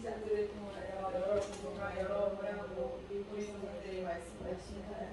선지자들을 통하여 여러 부족과 여러 모양으로 우리 조상들이 말씀하시니라.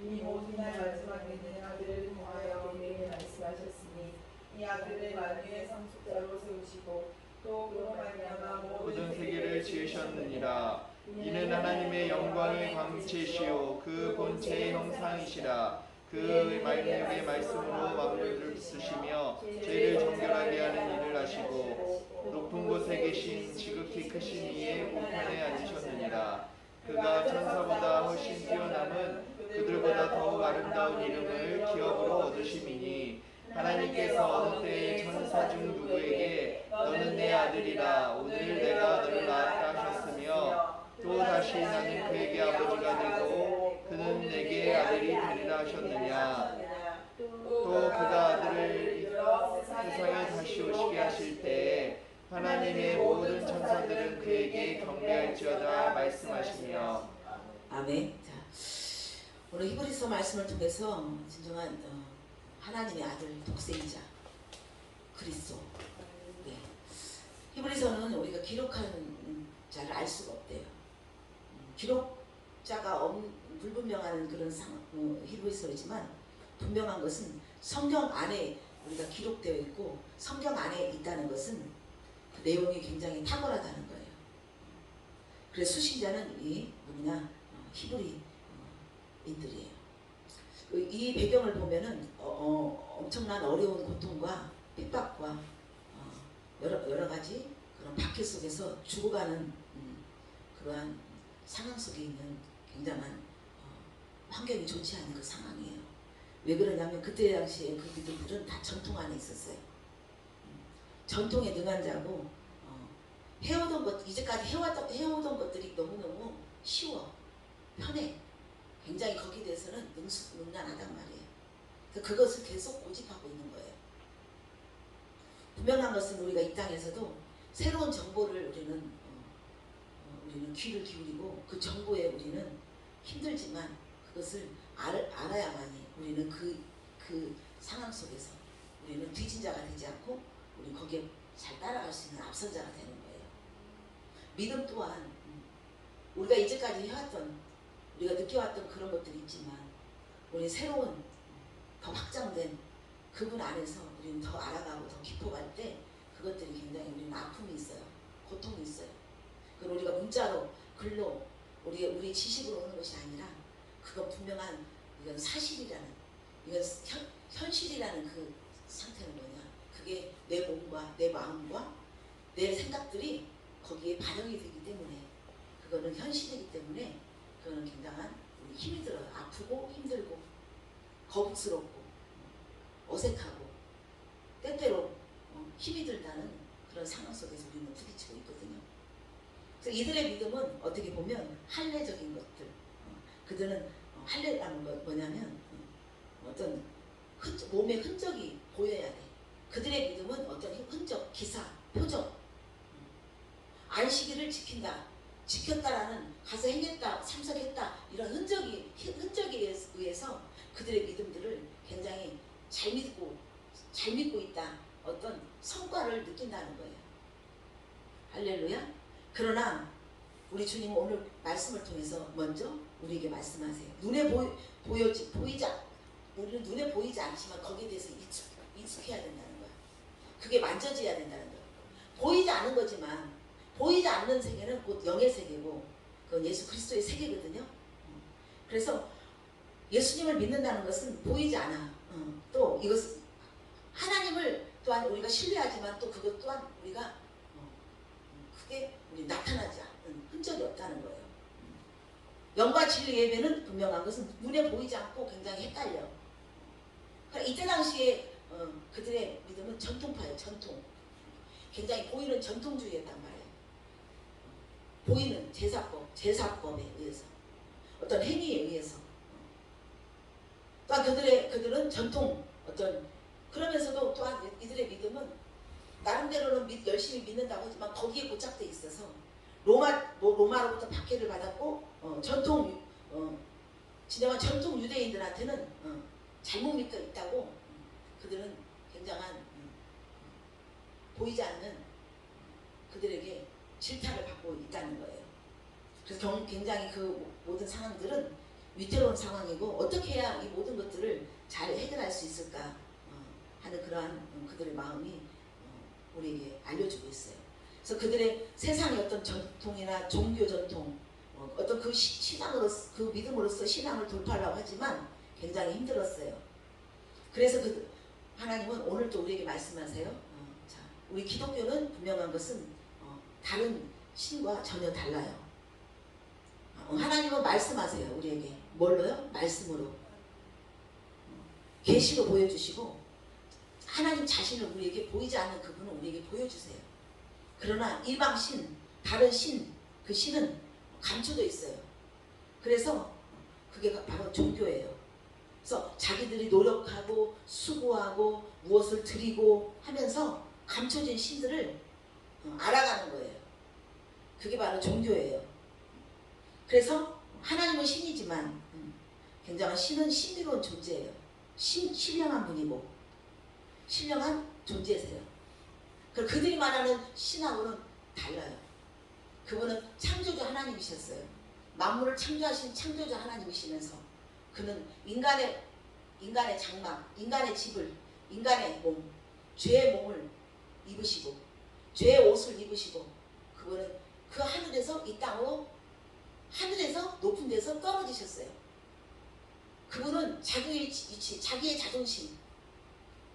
이 모든 날 마지막에 내 아들을 통하여 우리에게 말씀하셨으니 이 아들을 만유의 상속자로 세우시고 또 그로 말미암아 모든 세계를 지으셨느니라. 이는 하나님의 영광의 광채시요 그 본체의 형상이시라. 그 만유의 말씀으로 만물을 쓰시며 죄를 정결하게 하는 일을 하시고 높은 곳에 계신 지극히 크신 이의 보편에 앉으셨느니라. 그가 천사보다 훨씬 뛰어남은 그들보다 더욱 아름다운 이름을 기업으로 얻으심이니 하나님께서 어느 때에 천사 중 누구에게 너는 내 아들이라 오늘 내가 너를 낳았다 하셨으며 또 다시 나는 그에게 아버지가 되고 그는 내게 아들이 되리라 하셨느냐. 또 그가 아들을 세상에 다시 오시게 하실 때에 하나님의 모든 천사들은 그에게 경배할지어다 말씀하시며. 아멘. 자, 오늘 히브리서 말씀을 통해서 진정한 하나님의 아들 독생자 그리스도. 네. 히브리서는 우리가 기록하는 자를 알 수가 없대요. 기록자가 불분명한 그런 히브리서이지만 분명한 것은 성경 안에 우리가 기록되어 있고 성경 안에 있다는 것은 그 내용이 굉장히 탁월하다는 거예요. 그래서 수신자는 이 누구냐 히브리인들이에요. 이 배경을 보면은 엄청난 어려운 고통과 핍박과 여러 가지 그런 박해 속에서 죽어가는 그러한 상황 속에 있는 굉장한 환경이 좋지 않은 그 상황이에요. 왜 그러냐면 그때 당시에 그 기독들은 다 전통 안에 있었어요. 전통에 능한 자고 해오던 것, 이제까지 해오던 것들이 너무너무 쉬워, 편해. 굉장히 거기에 대해서는 능란하단 말이에요. 그래서 그것을 계속 고집하고 있는 거예요. 분명한 것은 우리가 이 땅에서도 새로운 정보를 우리는 귀를 기울이고 그 정보에 우리는 힘들지만 그것을 알아야만이 우리는 그 상황 속에서 우리는 뒤진 자가 되지 않고 우리 거기에 잘 따라갈 수 있는 앞선 자가 되는 거예요. 믿음 또한 우리가 이제까지 해왔던 우리가 느껴왔던 그런 것들이 있지만 우리 새로운 더 확장된 그분 안에서 우리는 더 알아가고 더 깊어갈 때 그것들이 굉장히 우리는 아픔이 있어요. 고통이 있어요. 그건 우리가 문자로 글로 우리 지식으로 오는 것이 아니라 그건 분명한 이건 사실이라는 이건 현실이라는 그 상태는 뭐냐. 그게 내 몸과 내 마음과 내 생각들이 거기에 반영이 되기 때문에 그거는 현실이기 때문에 그거는 굉장한 우리 힘이 들어요. 아프고 힘들고 거북스럽고 어색하고 때때로 힘이 들다는 그런 상황 속에서 우리는 부딪히고 있거든요. 그래서 이들의 믿음은 어떻게 보면 할례적인 것들. 그들은 할례라는 건 뭐냐면 어떤 몸의 흔적이 보여야 돼. 그들의 믿음은 어떤 흔적, 기사, 표정. 안식일을 지킨다. 지켰다라는 가서 행했다, 참석했다 이런 흔적에 의해서 그들의 믿음들을 굉장히 잘 믿고 있다. 어떤 성과를 느낀다는 거예요. 할렐루야. 그러나 우리 주님은 오늘 말씀을 통해서 먼저 우리에게 말씀하세요. 우리는 눈에 보이지 않지만 거기에 대해서 익숙해야 된다는 거야. 그게 만져져야 된다는 거야. 보이지 않은 거지만 보이지 않는 세계는 곧 영의 세계고 그건 예수 그리스도의 세계거든요. 그래서 예수님을 믿는다는 것은 보이지 않아. 또 이것은 하나님을 또한 우리가 신뢰하지만 또 그것 또한 우리가 크게 우리 나타나지 않는 흔적이 없다는 거예요. 영과 진리 예배는 분명한 것은 눈에 보이지 않고 굉장히 헷갈려. 그러니까 이때 당시에 그들의 믿음은 전통파예요. 전통. 굉장히 보이는 전통주의였단 말이에요. 보이는 제사법에 의해서 어떤 행위에 의해서 또한 그들은 전통 그러면서도 또한 이들의 믿음은 나름대로는 열심히 믿는다고 하지만 거기에 고착돼 있어서 로마로부터 박해를 받았고 진정한 전통 유대인들한테는 잘못 믿고 있다고 그들은 굉장한 보이지 않는 그들에게 질타를 받고 있다는 거예요. 그래서 굉장히 그 모든 상황들은 위태로운 상황이고 어떻게 해야 이 모든 것들을 잘 해결할 수 있을까 하는 그러한 그들의 마음이 우리에게 알려주고 있어요. 그래서 그들의 세상의 어떤 전통이나 종교 전통, 어떤 그 신앙으로서, 그 믿음으로서 신앙을 돌파하려고 하지만 굉장히 힘들었어요. 그래서 하나님은 오늘도 우리에게 말씀하세요. 자, 우리 기독교는 분명한 것은 다른 신과 전혀 달라요. 하나님은 말씀하세요. 우리에게 뭘로요? 말씀으로. 계시로 보여주시고 하나님 자신을 우리에게 보이지 않는 그분은 우리에게 보여주세요. 그러나 이방 신, 다른 신, 그 신은 감춰져 있어요. 그래서 그게 바로 종교예요. 그래서 자기들이 노력하고 수고하고 무엇을 드리고 하면서 감춰진 신들을 알아가는 거예요. 그게 바로 종교예요. 그래서 하나님은 신이지만 굉장한 신은 신비로운 존재예요. 신령한 분이고 신령한 존재세요. 그들이 말하는 신하고는 달라요. 그분은 창조주 하나님이셨어요. 만물을 창조하신 창조주 하나님이시면서 그는 인간의 장막, 인간의 집을, 인간의 몸, 죄의 몸을 입으시고 죄의 옷을 입으시고 그분은 그 하늘에서 이 땅으로 하늘에서 높은 데서 떨어지셨어요. 그분은 자기의 위치, 자기의 자존심,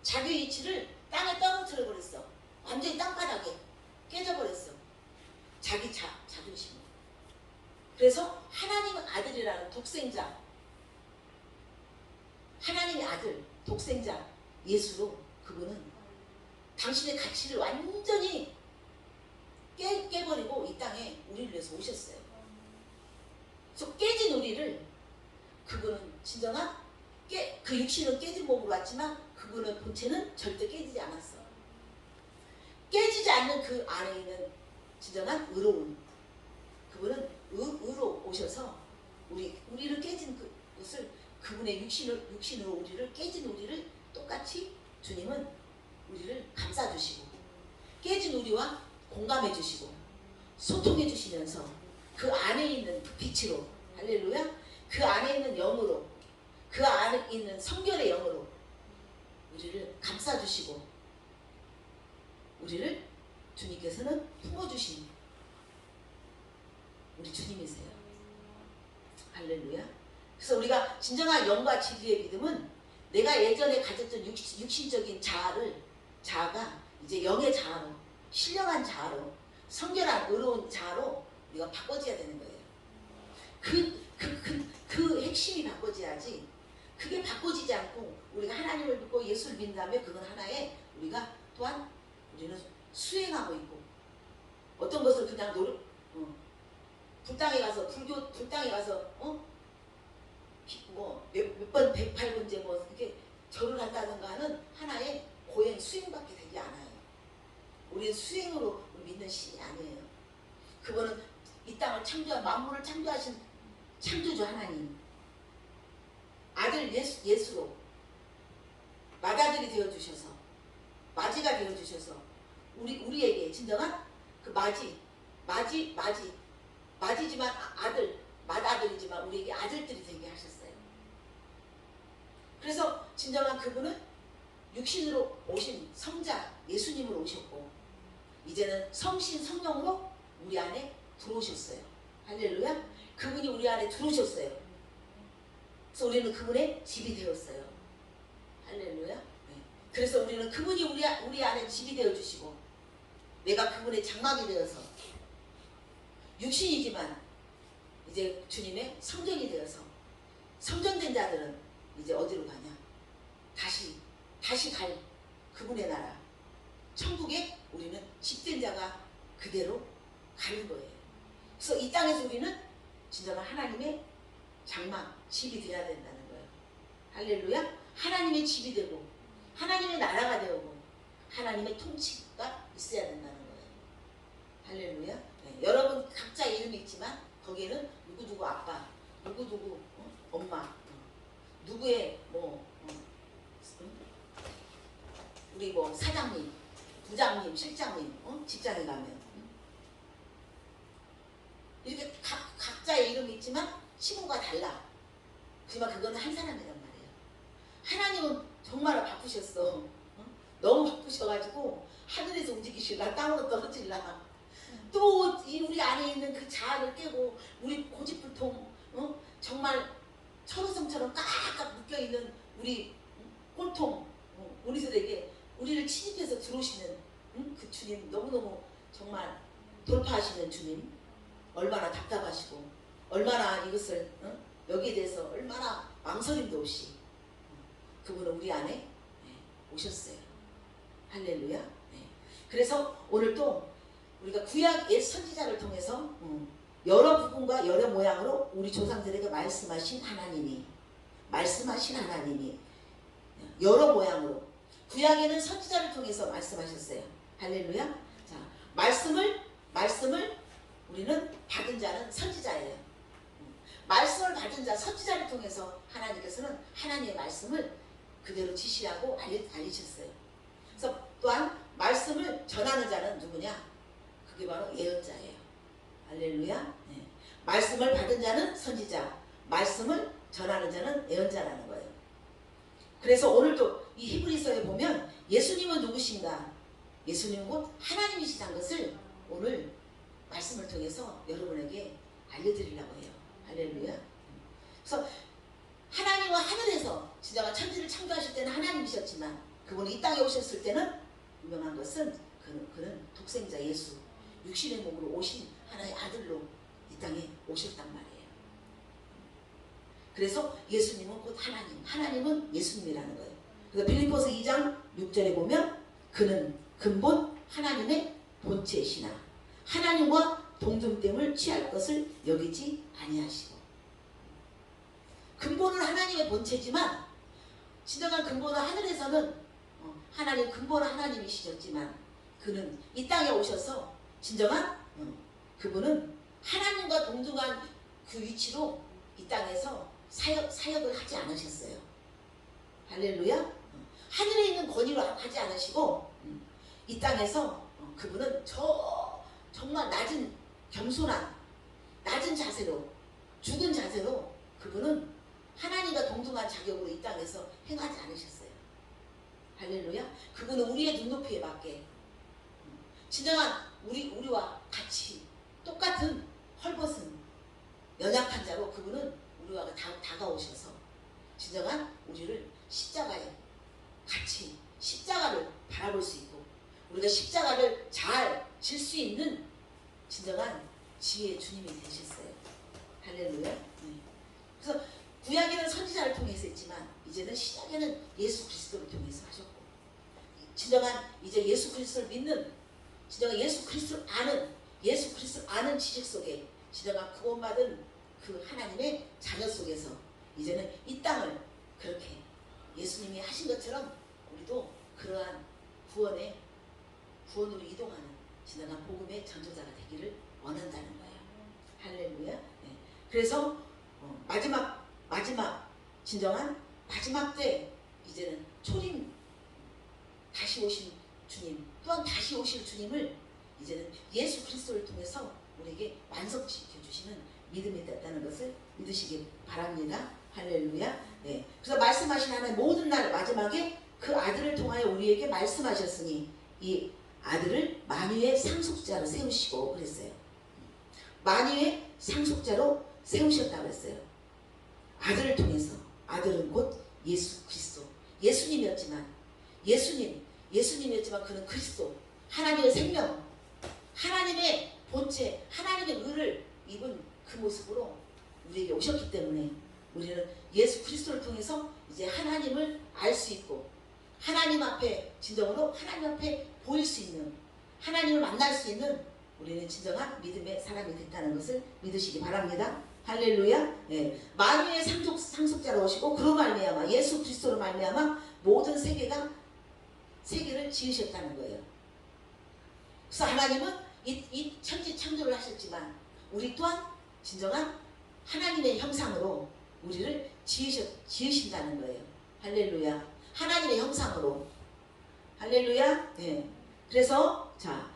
자기의 위치를 땅에 떨어뜨려 버렸어. 완전히 땅바닥에 깨져버렸어. 자기 자존심으로. 그래서 하나님의 아들이라는 독생자, 하나님의 아들, 독생자 예수로 그분은 당신의 가치를 완전히 깨버리고 이 땅에 우리를 위해서 오셨어요. 그래서 깨진 우리를 그분은 진정한 그 육신은 깨진 몸으로 왔지만 그분의 본체는 절대 깨지지 않았어. 깨지지 않는 그 안에 있는 진정한 의로운 그분은 의로 오셔서 우리를 깨진 그것을 그분의 육신으로 우리를 깨진 우리를 똑같이 주님은 우리를 감싸주시고 깨진 우리와 공감해 주시고 소통해 주시면서 그 안에 있는 그 빛으로 할렐루야 그 안에 있는 영으로 그 안에 있는 성결의 영으로 우리를 감싸주시고 우리를 주님께서는 품어주신 우리 주님이세요. 할렐루야. 그래서 우리가 진정한 영과 진리의 믿음은 내가 예전에 가졌던 육신적인 자아가 이제 영의 자아로 신령한 자아로 성결한 의로운 자아로 우리가 바꿔져야 되는 거예요. 그 핵심이 바꿔져야지. 그게 바꿔지지 않고 우리가 하나님을 믿고 예수를 믿는다면 그건 하나의 우리가 또한 우리는 수행하고 있고 어떤 것을 그냥 불당에 가서 불당에 가서 몇 번 108번째 뭐 이렇게 절을 한다든가 하는 하나의 고행 수행밖에 되지 않아요. 우리는 수행으로 믿는 신이 아니에요. 그거는 이 땅을 창조한 만물을 창조하신 창조주 하나님 아들 예수로 맏아들이 되어주셔서 맞이가 되어주셔서 우리에게 진정한 그 맞이지만 맏아들이지만 우리에게 아들들이 되게 하셨어요. 그래서 진정한 그분은 육신으로 오신 성자 예수님으로 오셨고 이제는 성신 성령으로 우리 안에 들어오셨어요. 할렐루야. 그분이 우리 안에 들어오셨어요. 그래서 우리는 그분의 집이 되었어요. 할렐루야. 네. 그래서 우리는 그분이 우리 안에 집이 되어주시고 내가 그분의 장막이 되어서 육신이지만 이제 주님의 성전이 되어서 성전된 자들은 이제 어디로 가냐? 다시 갈 그분의 나라 천국에 우리는 집된 자가 그대로 가는 거예요. 그래서 이 땅에서 우리는 진정한 하나님의 장막 집이 되어야 된다는 거예요. 할렐루야. 하나님의 집이 되고 하나님의 나라가 되고 하나님의 통치가 있어야 된다는 거예요. 할렐루야. 네. 여러분 각자 이름이 있지만 거기에는 누구누구 아빠 누구누구 엄마 누구의 우리 사장님 부장님 실장님 직장에 가면 이름이 있지만 시몬과 달라. 하지만 그거는 한 사람이란 말이에요. 하나님은 정말 바쁘셨어. 너무 바쁘셔가지고 하늘에서 움직이실라, 땅으로 떨어질라. 또 우리 안에 있는 그 자아를 깨고 우리 고집불통, 정말 철호성처럼 깍깍 묶여있는 우리 꼴통, 우리들에게 우리를 침입해서 들어오시는 그 주님, 너무너무 정말 돌파하시는 주님, 얼마나 답답하시고 얼마나 이것을 여기에 대해서 얼마나 망설임도 없이 그분은 우리 안에 오셨어요. 할렐루야. 그래서 오늘 또 우리가 구약 옛 선지자를 통해서 여러 부분과 여러 모양으로 우리 조상들에게 말씀하신 하나님이 여러 모양으로 구약에는 선지자를 통해서 말씀하셨어요. 할렐루야. 자, 말씀을 우리는 받은 자는 선지자예요. 말씀을 받은 자 선지자를 통해서 하나님께서는 하나님의 말씀을 그대로 지시하고 알리셨어요. 그래서 또한 말씀을 전하는 자는 누구냐? 그게 바로 예언자예요. 할렐루야. 말씀을 받은 자는 선지자, 말씀을 전하는 자는 예언자라는 거예요. 그래서 오늘도 이 히브리서에 보면 예수님은 누구신가? 예수님은 곧 하나님이시다는 것을 오늘 말씀을 통해서 여러분에게 알려드리려고 해요. 할렐루야. 그래서 하나님은 하늘에서 진짜가 천지를 창조하실 때는 하나님이셨지만 그분이 이 땅에 오셨을 때는 유명한 것은 그는 독생자 예수, 육신의 몸으로 오신 하나의 아들로 이 땅에 오셨단 말이에요. 그래서 예수님은 곧 하나님은 예수님이라는 거예요. 그래서 빌립보서 2장 6절에 보면 그는 근본 하나님의 본체이시나 하나님과 동등됨을 취할 것을 여기지 아니하시고, 근본은 하나님의 본체지만 진정한 근본은 하늘에서는 하나님 근본은 하나님이시셨지만 그는 이 땅에 오셔서 진정한 그분은 하나님과 동등한 그 위치로 이 땅에서 사역을 하지 않으셨어요. 할렐루야. 하늘에 있는 권위로 하지 않으시고 이 땅에서 그분은 정말 낮은 겸손한 낮은 자세로 죽은 자세로 그분은 하나님과 동등한 자격으로 이 땅에서 행하지 않으셨어요. 할렐루야. 그분은 우리의 눈높이에 맞게 진정한 우리와 같이 똑같은 헐벗은 연약한 자로 그분은 우리와 다가오셔서 진정한 우리를 십자가에 같이 십자가를 바라볼 수 있고 우리가 십자가를 잘 질 수 있는 진정한 지혜의 주님이 되셨어요. 할렐루야. 그래서 구약에는 선지자를 통해서 했지만 이제는 신약에는 예수 그리스도를 통해서 하셨고 진정한 이제 예수 그리스도를 믿는 진정한 예수 그리스도를 아는 지식 속에 진정한 구원받은 그 하나님의 자녀 속에서 이제는 이 땅을 그렇게 예수님이 하신 것처럼 우리도 그러한 구원으로 이동하는 진정한 복음의 전도자가 되기를 원한다는 거예요. 할렐루야. 그래서 마지막 진정한 마지막 때 이제는 초림 다시 오신 주님 또한 다시 오실 주님을 이제는 예수 그리스도를 통해서 우리에게 완성시켜 주시는 믿음이 됐다는 것을 믿으시기 바랍니다. 할렐루야. 그래서 말씀하신 하나님 모든 날 마지막에 그 아들을 통하여 우리에게 말씀하셨으니 이 아들을 만유의 상속자로 세우시고 그랬어요. 만유의 상속자로 세우셨다고 했어요. 아들을 통해서 아들은 곧 예수 그리스도 예수님이었지만 그는 그리스도 하나님의 생명 하나님의 본체 하나님의 의를 입은 그 모습으로 우리에게 오셨기 때문에 우리는 예수 그리스도를 통해서 이제 하나님을 알 수 있고 하나님 앞에 진정으로 하나님 앞에 보일 수 있는 하나님을 만날 수 있는 우리는 진정한 믿음의 사람이 됐다는 것을 믿으시기 바랍니다. 할렐루야. 만유의 상속자로 오시고 그로 말미암아 예수 그리스도로 말미암아 모든 세계를 지으셨다는 거예요. 그래서 하나님은 이 천지 창조를 하셨지만 우리 또한 진정한 하나님의 형상으로 우리를 지으신다는 거예요. 할렐루야. 하나님의 형상으로. 할렐루야. 그래서 자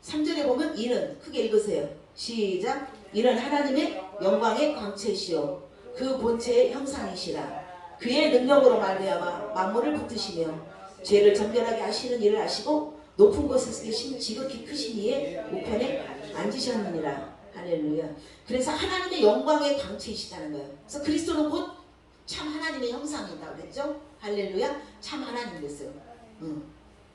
3절에 보면 이는 크게 읽으세요. 시작. 이는 하나님의 영광의 광채시요 그 본체의 형상이시라. 그의 능력으로 말미암아 만물을 붙드시며 죄를 정결하게 하시는 일을 하시고 높은 곳에서 계신 지극히 크신 이의 우편에 앉으셨느니라. 할렐루야. 그래서 하나님의 영광의 광채이시다는 거예요. 그래서 그리스도는 곧 참 하나님의 형상이다 그랬죠. 할렐루야. 참 하나님 됐어요.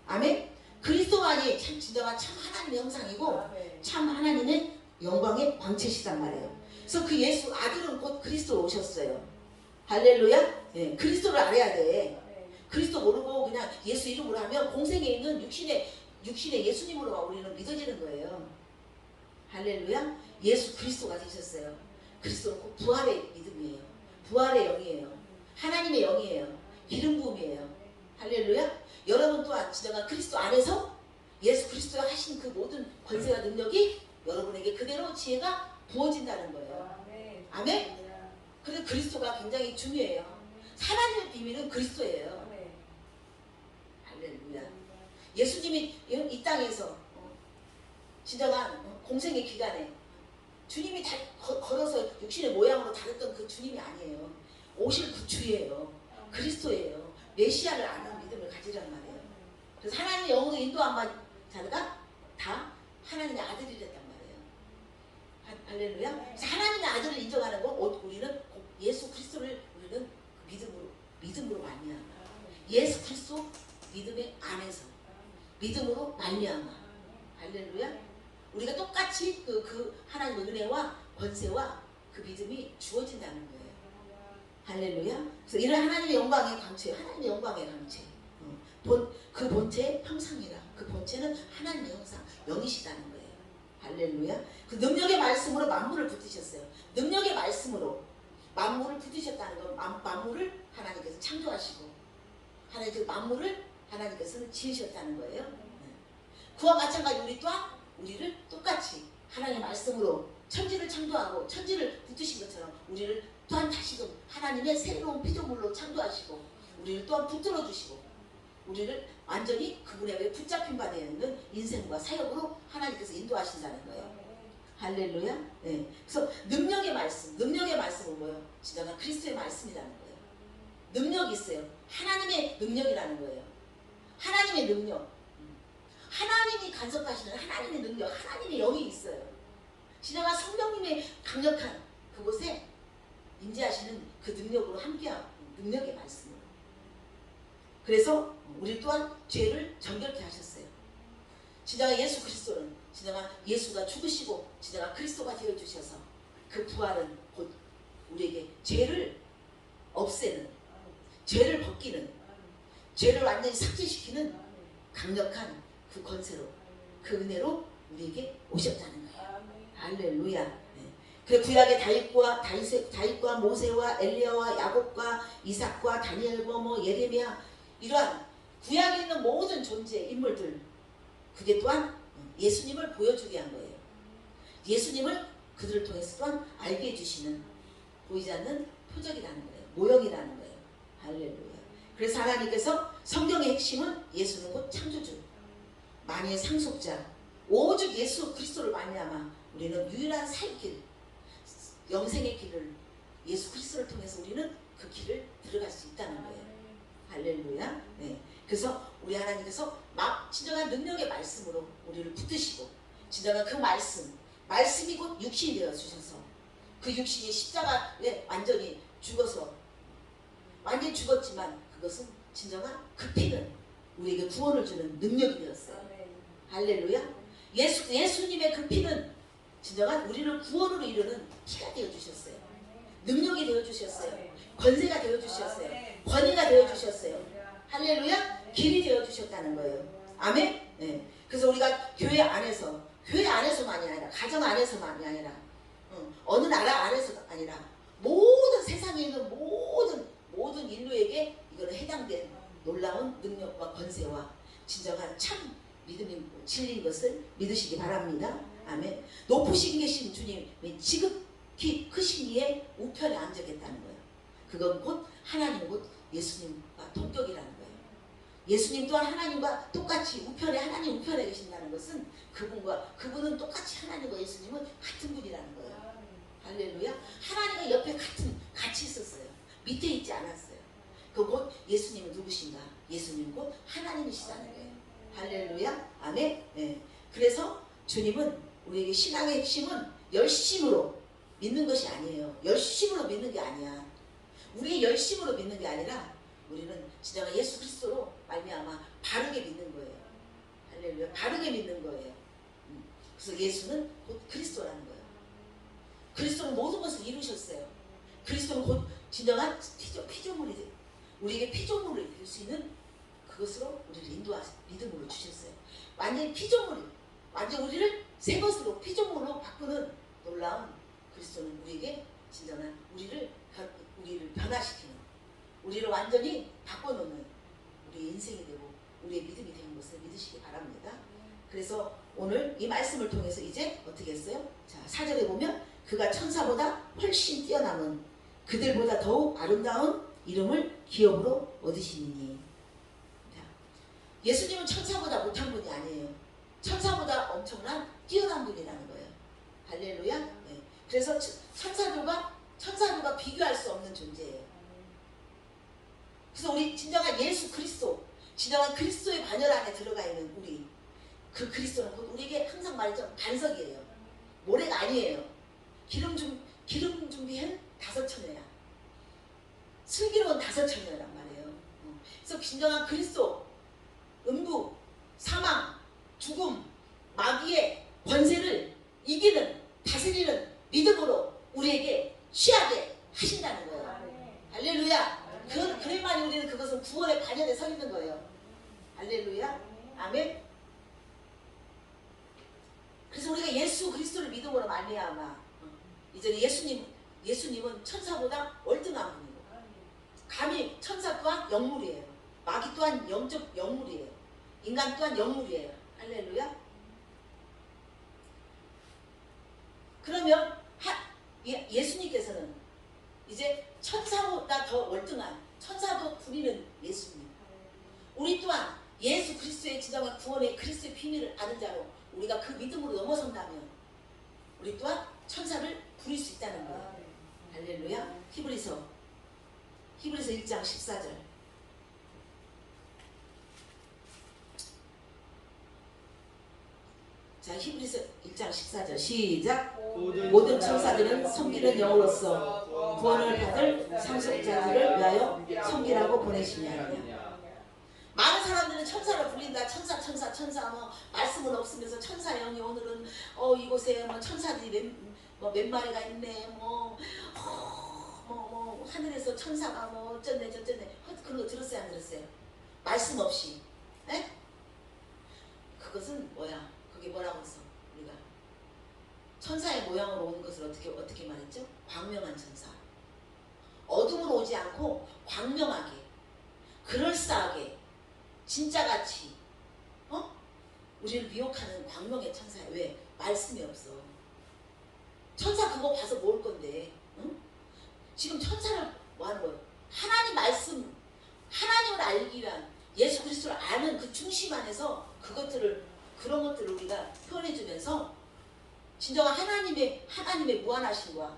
아멘. 그리스도만이 참 진정한 참 하나님의 형상이고 참 하나님의 영광의 광채시단 말이에요. 그래서 그 예수 아들은 곧 그리스도로 오셨어요. 할렐루야. 예, 그리스도를 알아야 돼. 그리스도 모르고 그냥 예수 이름으로 하면 공생에 있는 육신의 예수님으로만 우리는 믿어지는 거예요. 할렐루야. 예수 그리스도가 되셨어요. 그리스도는 곧 부활의 믿음이에요. 부활의 영이에요. 하나님의 영이에요. 기름 부음이에요. 할렐루야. 여러분 또한 진정한 그리스도 안에서 예수 그리스도가 하신 그 모든 권세와 능력이 여러분에게 그대로 지혜가 부어진다는 거예요. 아멘. 그래서 그리스도가 굉장히 중요해요. 하나님의 비밀은 그리스도예요. 할렐루야. 예수님이 이 땅에서 진정한 공생의 기간에 주님이 걸어서 육신의 모양으로 다녔던 그 주님이 아니에요. 오실 그 주예요. 그리스도예요. 메시아를 아는 믿음을 가지란 말이에요. 그래서 하나님의 영으로 인도한 자가 다 하나님의 아들이랬단 말이에요. 할렐루야. 그래서 하나님의 아들을 인정하는 건 우리는 예수 그리스도를 우리는 믿음으로 말미암아. 예수 그리스도 믿음의 안에서 믿음으로 말미암아. 할렐루야. 우리가 똑같이 그 하나님의 은혜와 권세와 그 믿음이 주어진다는 거예요. 할렐루야. 그래서 이런 하나님의 영광의 광채, 하나님의 영광의 광채. 그 본체의 형상이라. 그 본체는 하나님의 형상, 영이시다는 거예요. 할렐루야. 그 능력의 말씀으로 만물을 붙이셨어요. 능력의 말씀으로 만물을 붙이셨다는 건 만물을 하나님께서 창조하시고 하나님께서 만물을 하나님께서는 지으셨다는 거예요. 그와 마찬가지 우리 또한 우리를 똑같이 하나님의 말씀으로 천지를 창조하고 천지를 붙이신 것처럼 우리를 또한 다시금 하나님의 새로운 피조물로 창조하시고 우리를 또한 붙들어 주시고 우리를 완전히 그분의 왜 붙잡힌 바 되어 있는 인생과 사역으로 하나님께서 인도하신다는 거예요. 할렐루야. 네. 그래서 능력의 말씀은 뭐예요? 진정한 그리스도의 말씀이라는 거예요. 능력이 있어요. 하나님의 능력이라는 거예요. 하나님의 능력. 하나님이 간섭하시는 하나님의 능력, 하나님의 영이 있어요. 진정한 성령님의 강력한 그곳에 임재하시는 그 능력으로 함께하고 능력의 말씀으로. 그래서 우리 또한 죄를 정결케 하셨어요. 진정한 예수 그리스도는 진정한 예수가 죽으시고 진정한 그리스도가 되어주셔서 그 부활은 곧 우리에게 죄를 없애는, 죄를 벗기는, 죄를 완전히 삭제시키는 강력한 그 권세로, 그 은혜로 우리에게 오셨다는 거예요. 할렐루야. 네. 그 구약의 다윗과 모세와 엘리야와 야곱과 이삭과 다니엘과 예레미야 이러한 구약에 있는 모든 존재 인물들 그게 또한 예수님을 보여주게 한 거예요. 예수님을 그들을 통해서 또한 알게 해주시는 보이지 않는 표적이라는 거예요. 모형이라는 거예요. 할렐루야. 그래서 하나님께서 성경의 핵심은 예수는 곧 창조주, 만유의 상속자, 오직 예수 그리스도를 말미암아 우리는 유일한 살길, 영생의 길을 예수 그리스도를 통해서 우리는 그 길을 들어갈 수 있다는 거예요. 할렐루야. 네. 그래서 우리 하나님께서 진정한 능력의 말씀으로 우리를 붙드시고 진정한 그 말씀이 곧 육신이 되어 주셔서 그 육신이 십자가에 완전히 죽어서 완전히 죽었지만 그것은 진정한 그 피는 우리에게 구원을 주는 능력이 되었어요. 할렐루야. 예수님의 그 피는 진정한 우리를 구원으로 이루는 피가 되어주셨어요. 능력이 되어주셨어요. 권세가 되어주셨어요. 권위가 되어주셨어요. 할렐루야. 길이 되어주셨다는 거예요. 아멘. 네. 그래서 우리가 교회 안에서만이 아니라 가정 안에서만이 아니라 어느 나라 안에서가 아니라 모든 세상에 있는 모든 인류에게 이거는 해당된 놀라운 능력과 권세와 진정한 참 믿음이 진리인 것을 믿으시기 바랍니다. 아멘. 높으신 계신 주님이 지극히 크신 이의 우편에 앉아 계셨다는 거예요. 그건 곧 하나님 곧 예수님과 동격이라는 거예요. 예수님 또한 하나님과 똑같이 우편에 하나님 우편에 계신다는 것은 그분은 똑같이 하나님과 예수님은 같은 분이라는 거예요. 할렐루야. 하나님과 옆에 같이 있었어요. 밑에 있지 않았어요. 그 곧 예수님은 누구신가? 예수님 곧 하나님이시다는 거예요. 할렐루야. 아멘. 네. 그래서 주님은 우리에게 신앙의 핵심은 열심으로 믿는 것이 아니에요. 열심으로 믿는 게 아니야. 우리의 열심으로 믿는 게 아니라 우리는 진짜 예수 그리스도로 말미암아 바르게 믿는 거예요. 할렐루야. 바르게 믿는 거예요. 그래서 예수는 곧 그리스도라는 거예요. 그리스도는 모든 것을 이루셨어요. 그리스도는 곧 진정한 피조물이 우리에게 피조물을 이룰 수 있는 그것으로 우리를 인도하셔서 믿음으로 주셨어요. 완전히 피조물, 완전 우리를 새 것으로 피조물로 바꾸는 놀라운 그리스도는 우리에게 진정한 우리를 변화시키는, 우리를 완전히 바꿔놓는 우리의 인생이 되고 우리의 믿음이 되는 것을 믿으시기 바랍니다. 그래서 오늘 이 말씀을 통해서 이제 어떻게 했어요? 자, 4절에 보면 그가 천사보다 훨씬 뛰어남은 그들보다 더욱 아름다운 이름을 기업으로 얻으시니. 예수님은 천사보다 못한 분이 아니에요. 천사보다 엄청난 뛰어난 분이라는 거예요. 할렐루야. 네. 그래서 천사들과 비교할 수 없는 존재예요. 그래서 우리 진정한 예수 그리스도, 진정한 그리스도의 반열 안에 들어가 있는 우리, 그 그리스도는 곧 우리에게 항상 말했죠. 반석이에요. 모래가 아니에요. 기름 준비한 5처녀야. 슬기로운 5처녀란 말이에요. 그래서 진정한 그리스도, 음부, 사망, 죽음, 마귀의 권세를 이기는, 다스리는 믿음으로 우리에게 취하게 하신다는 거예요. 할렐루야. 그래야만 우리는 그것은 구원의 반열에 서 있는 거예요. 할렐루야. 아멘. 그래서 우리가 예수 그리스도를 믿음으로 말미암아 이제 예수님은 천사보다 월등한 분이고, 감히 천사 또한 영물이에요. 마귀 또한 영적 영물이에요. 인간 또한 영물이에요. 할렐루야. 그러면 예수님께서는 이제 천사보다 더 월등한, 천사도 부리는 예수님, 우리 또한 예수 그리스도의 진정한 구원의 그리스도의 비밀을 아는 자로 우리가 그 믿음으로 넘어선다면 우리 또한 천사를 부릴 수 있다는 거예요. 할렐루야. 히브리서 1장 14절. 자, 히브리서 1장 14절 시작. 모든 천사들은 섬기는 영으로서 구원을 받을 상속자들을 위하여 섬기라고 보내시니 아니냐. 많은 사람들은 천사를 불린다. 천사 뭐 말씀은 없으면서 천사 영이 오늘은 이곳에 뭐 천사들이 몇 마리가 있네. 뭐 하늘에서 천사가 뭐 어쩌네 저쩌네. 그런 거 들었어요 안 들었어요? 말씀 없이. 에? 그것은 뭐야? 그게 뭐라고 했어? 우리가 천사의 모양으로 오는 것을 어떻게 말했죠? 광명한 천사. 어둠으로 오지 않고 광명하게, 그럴싸하게, 진짜같이 우리를 미혹하는 광명의 천사야. 왜? 말씀이 없어. 천사 그거 봐서 뭘 건데? 응? 지금 천사를 뭐 하는 거예요? 하나님 말씀, 하나님을 알기 위한, 예수 그리스도를 아는 그 중심 안에서 그런 것들을 우리가 표현해주면서 진정한 하나님의 무한하심과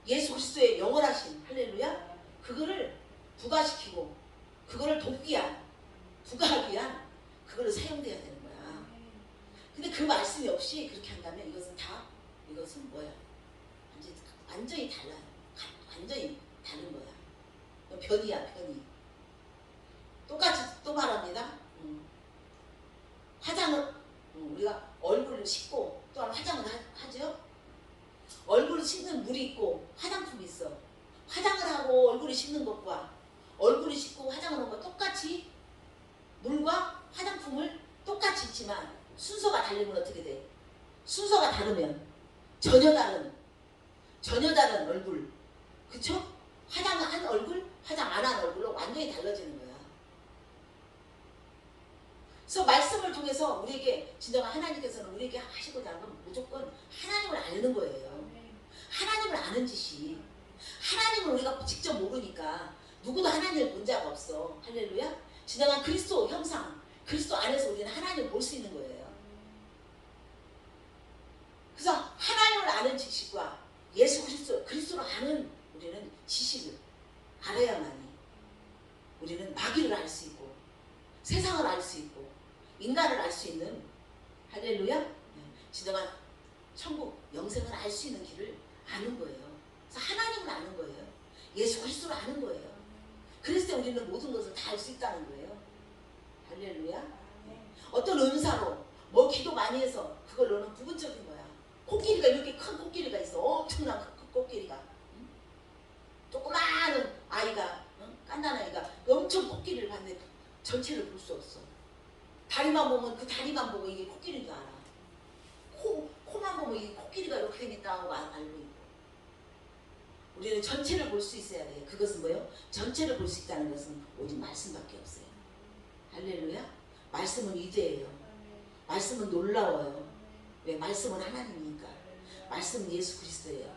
예수 그리스도의 영원하심, 할렐루야, 그거를 부가시키고 그거를 부가하기 위한 그거를 사용돼야 되는 거야. 근데 그 말씀이 없이 그렇게 한다면 이것은 뭐야? 완전히 달라요. 완전히 다른 거야. 변이야. 똑같이 또 말합니다. 화장을 우리가 얼굴을 씻고 또한 화장을 하죠. 얼굴을 씻는 물이 있고 화장품이 있어. 화장을 하고 얼굴을 씻는 것과 얼굴을 씻고 화장을 하는 것 똑같이 물과 화장품을 똑같이 있지만 순서가 다르면 어떻게 돼? 순서가 다르면 전혀 다른 얼굴, 그쵸? 화장한 얼굴, 화장 안 한 얼굴로 완전히 달라지는 거야. 그래서 말씀을 통해서 우리에게 진정한 하나님께서는 우리에게 하시고자 하는 건 무조건 하나님을 아는 거예요. 하나님을 아는 짓이, 하나님을 우리가 직접 모르니까 누구도 하나님을 본 자가 없어. 할렐루야. 진정한 그리스도 형상, 그리스도 안에서 우리는 하나님을 볼 수 있는 거예요. 그래서 하나님을 아는 지식과 예수 그리스도를 아는 우리는 지식을 알아야만이 우리는 마귀를 알 수 있고 세상을 알 수 있고 인간을 알 수 있는 할렐루야 진정한 천국 영생을 알 수 있는 길을 아는 거예요. 그래서 하나님을 아는 거예요. 예수 그리스도를 아는 거예요. 그랬을 때 우리는 모든 것을 다 알 수 있다는 거예요. 할렐루야. 어떤 은사로 뭐 기도 많이 해서 그걸 너는 부분적인 거야. 코끼리가 이렇게 큰 코끼리가 있어. 엄청난 큰 코끼리가. 응? 조그마한 아이가 깐난 아이가 엄청 코끼리를 봤는데 전체를 볼 수 없어. 다리만 보면 그 다리만 보고 이게 코끼리인 줄 알아. 코만 보면 이게 코끼리가 이렇게 생겼다고 알고 있고. 우리는 전체를 볼 수 있어야 돼요. 그것은 뭐예요? 전체를 볼 수 있다는 것은 오직 말씀밖에 없어요. 할렐루야. 말씀은 위대해요. 말씀은 놀라워요. 왜? 말씀은 하나님이니까. 말씀은 예수 그리스도예요.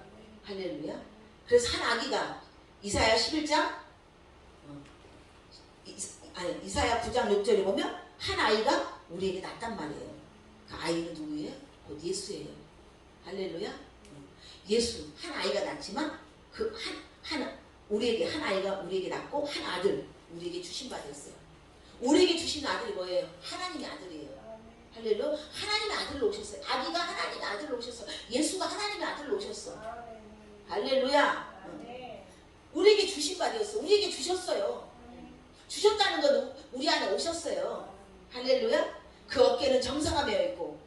할렐루야. 그래서 한 아기가 이사야 11장 이사야 9장 6절에 보면 한 아이가 우리에게 낳단 말이에요. 그 아이는 누구예요? 곧 예수예요. 할렐루야. 예수 한 아이가 낳지만 그 우리에게 한 아이가 우리에게 낳고 한 아들 우리에게 주신 바 되었어요. 우리에게 주신 아들이 뭐예요? 하나님의 아들이에요. 할렐루야. 하나님의 아들로 오셨어요. 아기가 하나님의 아들로 오셨어. 예수가 하나님의 아들로 오셨어. 할렐루야. 우리에게 주신 바 되었어. 우리에게 주셨어요. 주셨다는 건 우리 안에 오셨어요. 할렐루야. 그 어깨는 정사가 메어 있고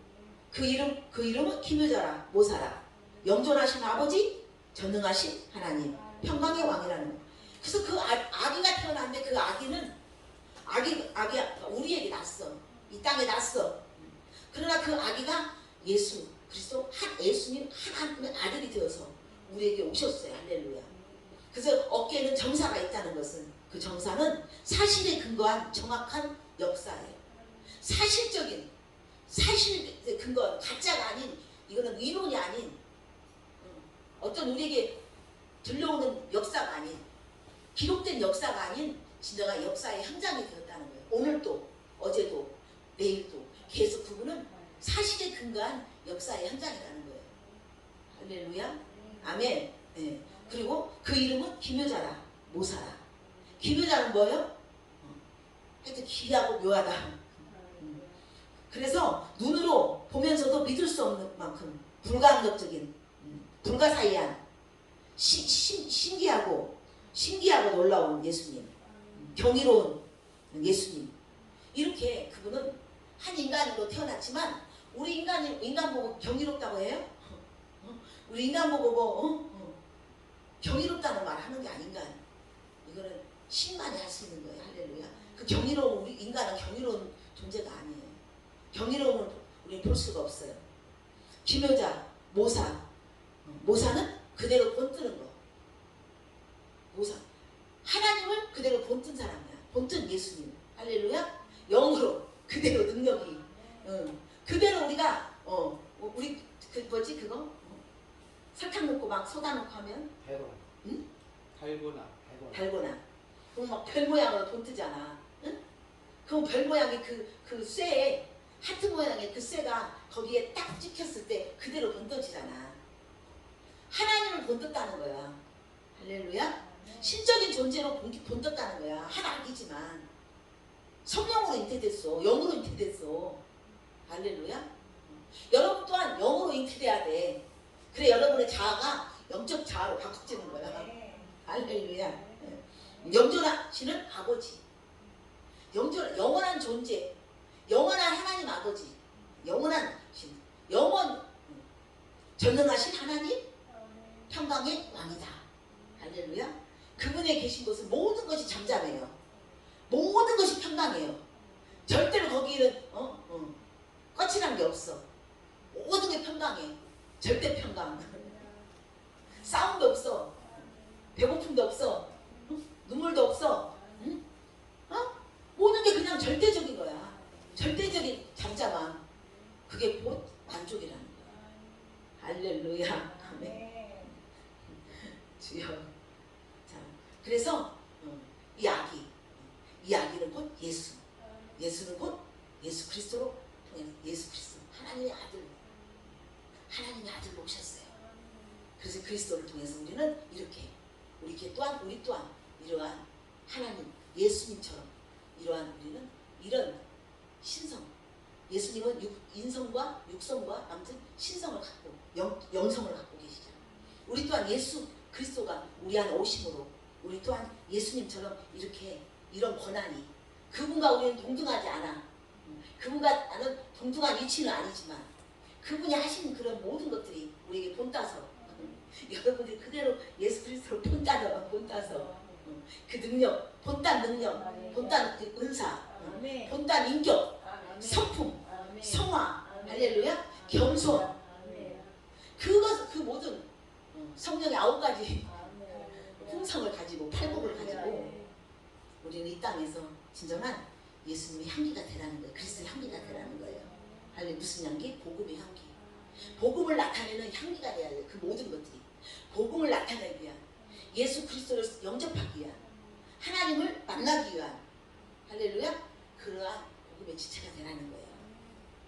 그 이름은 기묘자라 모사라 영존하신 아버지 전능하신 하나님 평강의 왕이라는 거. 그래서 그 아기가 태어났는데 그 아기는 아기가 우리에게 났어. 이 땅에 났어. 그러나 그 아기가 예수 그리스도 예수님 하나님의 아들이 되어서 우리에게 오셨어요. 할렐루야. 그래서 어깨에는 정사가 있다는 것은 그 정사는 사실에 근거한 정확한 역사예요. 사실적인 사실에 근거한 가짜가 아닌 이거는 이론이 아닌 어떤 우리에게 들려오는 역사가 아닌 기록된 역사가 아닌 진정한 역사의 현장이 되었다는 거예요. 오늘도 어제도 내일도 계속 그분은 사실에 근거한 역사의 현장이라는 거예요. 할렐루야. 아멘. 네. 그리고 그 이름은 기묘자라 모사라. 기묘자는 뭐예요? 하여튼 기하고 묘하다. 그래서 눈으로 보면서도 믿을 수 없는 만큼 불가항력적인 불가사의한 신기하고 놀라운 예수님, 경이로운 예수님. 이렇게 그분은 한 인간으로 태어났지만 우리 인간 보고 경이롭다고 해요? 우리 인간 보고 경이롭다는 말 하는 게 아닌가? 이거는 신만이 할 수 있는 거예요. 할렐루야. 그 경이로운 우리 인간은 경이로운 존재가 아니에요. 경이로움을 우리 볼 수가 없어요. 기묘자, 모사는 그대로 본뜨는 거. 모사. 하나님을 그대로 본뜬 사람이야. 본뜬 예수님. 할렐루야. 영으로 그대로 능력이. 그대로 우리가 우리 그 뭐지 그거? 설탕 넣고 막 소다 넣고 하면 달고나. 응? 달고나. 그럼 막 별 모양으로 본뜨잖아. 응? 그럼 별 모양의 그 쇠에 하트 모양의 그 쇠가 거기에 딱 찍혔을 때 그대로 본떠지잖아. 하나님을 본떴다는 거야. 할렐루야. 신적인 존재로 본떴다는 거야. 한 아기지만 성령으로 잉태됐어. 영으로 잉태됐어. 할렐루야. 여러분 또한 영으로 잉태돼야 돼. 그래 여러분의 자아가 영적 자아로 바꿔지는 거야. 할렐루야. 영존하시는 아버지, 영원한 존재, 영원한 하나님 아버지, 영원한 신, 전능하신 하나님, 평강의 왕이다. 할렐루야. 그분에 계신 곳은 모든 것이 잠잠해요. 모든 것이 평강해요. 절대로 거기는 거칠한 게 없어. 모든 게 평강해. 절대 평강. 싸움도 없어. 배고픔도 없어. 눈물도 없어. 응? 모든 게 그냥 절대적인 거야. 절대적인 잠잠함. 그게 곧 만족이라는 거야. 할렐루야. 아멘. 주여. 자, 그래서 이 아기 이 아기는 곧 예수. 예수는 곧 예수 그리스도로 통해서 예수 그리스도 하나님의 아들로 오셨어요. 그래서 그리스도를 통해서 우리는 이렇게 우리 또한 이러한 하나님 예수님처럼 이러한 우리는 이런 신성 예수님은 인성과 육성과 아무튼 신성을 갖고 영성을 갖고 계시잖아요. 우리 또한 예수 그리스도가 우리 안에 오심으로 우리 또한 예수님처럼 이렇게 이런 권한이 그분과 우리는 동등하지 않아. 그분과 나는 동등한 위치는 아니지만 그분이 하신 그런 모든 것들이 우리에게 본따서 여러분들이 그대로 예수 그리스도로 본따서 그 능력, 본딴 능력, 본딴 그 은사, 본딴 인격, 성품, 성화, 할렐루야, 겸손 그 모든 성령의 9가지 풍성을 가지고 팔복을 가지고 우리는 이 땅에서 진정한 예수님의 향기가 되라는 거예요. 그리스도의 향기가 되라는 거예요. 할렐루야. 무슨 향기? 복음의 향기. 복음을 나타내는 향기가 돼야 돼요. 그 모든 것들이 복음을 나타내기 위한 예수 그리스도를 영접하기 위한 하나님을 만나기 위한 할렐루야 그러한 복음의 지체가 되라는 거예요.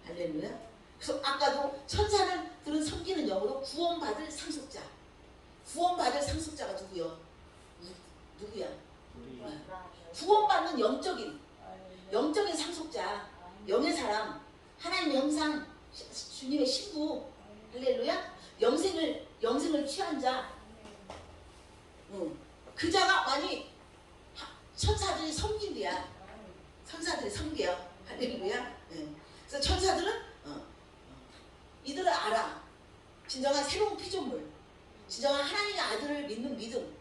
할렐루야. 그래서 아까도 천사들은 섬기는 영으로 구원받을 상속자가 누구야? 구원받는 영적인 상속자, 영의 사람, 하나님의 형상, 주님의 신부, 할렐루야, 영생을 취한 자, 그 자가 많이 천사들이 섬긴대야. 천사들이 섬겨요. 할렐루야. 그래서 천사들은 이들을 알아. 진정한 새로운 피조물, 진정한 하나님의 아들을 믿는 믿음,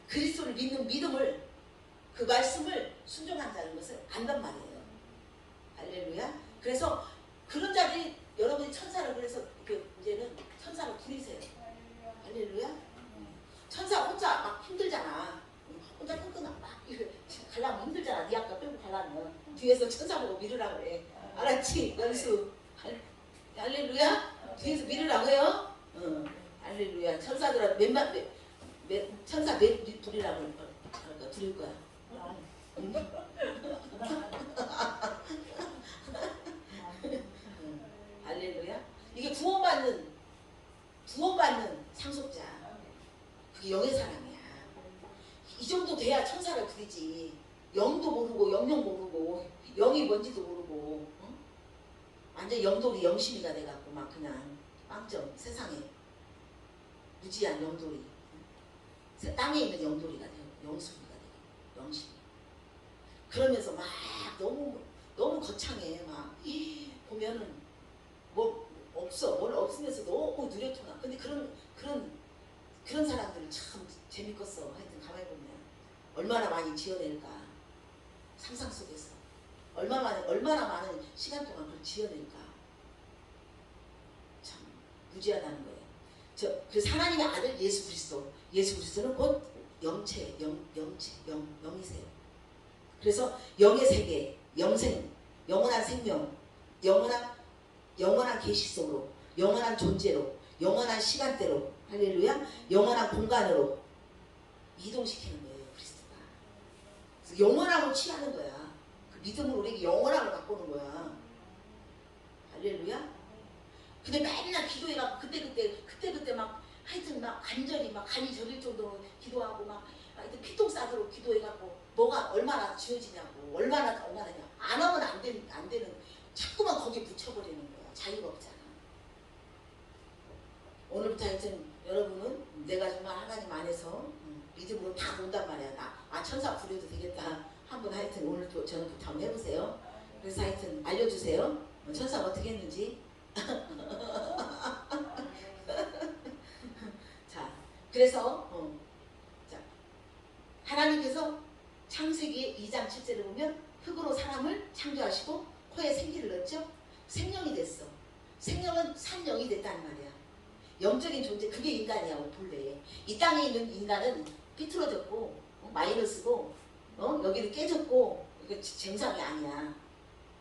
그리스도를 믿는 믿음을 그 말씀을 순종한다는 것을 안단 말이에요. 할렐루야. 그래서 그런 자들이 여러분이 천사를 그래서 이제는 천사를 부리세요. 할렐루야. 천사 혼자 막 힘들잖아. 혼자 끙끙 막 가려면 힘들잖아. 네 아까 끌고 가려면 뒤에서 천사 보고 밀으라 그래. 알았지? 연수. 할렐루야. 뒤에서 밀으라고요. 할렐루야. 천사들은 천사 몇 부리라고 부릴 거야. 할렐루야. 이게 구원받는 상속자. 그게 영의 사람이야. 이 정도 돼야 천사를 부리지. 영도 모르고 영영 모르고 영이 뭔지도 모르고 완전 영돌이 영심이가 돼갖고 막 그냥 빵점 세상에 무지한 영돌이 땅에 있는 영돌이가 되고 영수미가 되고 영심이 그러면서 막 너무 거창해. 막 보면은 뭐 없어 뭘 없으면서 너무 누려통하. 근데 그런 사람들을 참 재밌겠어. 하여튼 가만히 보면 얼마나 많이 지어낼까. 상상 속에서 얼마나 많은 시간 동안 그걸 지어낼까. 참 무지하다는 거예요. 그래서 하나님의 아들 예수 그리스도는 곧 영이세요. 그래서 영의 세계, 영생, 영원한 생명, 영원한 계시 속으로, 영원한 존재로, 영원한 시간대로, 할렐루야, 영원한 공간으로 이동시키는 거예요. 그리스도가. 그래서 영원함을 취하는 거야. 그 믿음으로 우리에게 영원함을 갖고 오는 거야. 할렐루야. 근데 맨날 기도해갖고 그때 막 하여튼 막 간절히 막 간이 저릴 정도로 기도하고 막 하여튼 피똥 싸도록 기도해갖고 뭐가 얼마나 지어지냐고 얼마나 안 하면 안 되는 자꾸만 거기에 붙여버리는 거야. 자유가 없잖아. 오늘부터 하여튼 여러분은 내가 정말 하나님 안에서 믿음으로 다 본단 말이야. 천사 부려도 되겠다. 한번 하여튼 오늘도 저녁부터 한번 해보세요. 그래서 하여튼 알려주세요. 천사가 어떻게 했는지. 자, 그래서 자, 하나님께서 창세기 2장 7절을 보면 흙으로 사람을 창조하시고 코에 생기를 넣었죠. 생명이 됐어. 생명은 산 영이 됐다는 말이야. 영적인 존재, 그게 인간이야. 본래 이 땅에 있는 인간은 삐뚤어졌고 마이너스고 여기는 깨졌고 이거 정상이 아니야.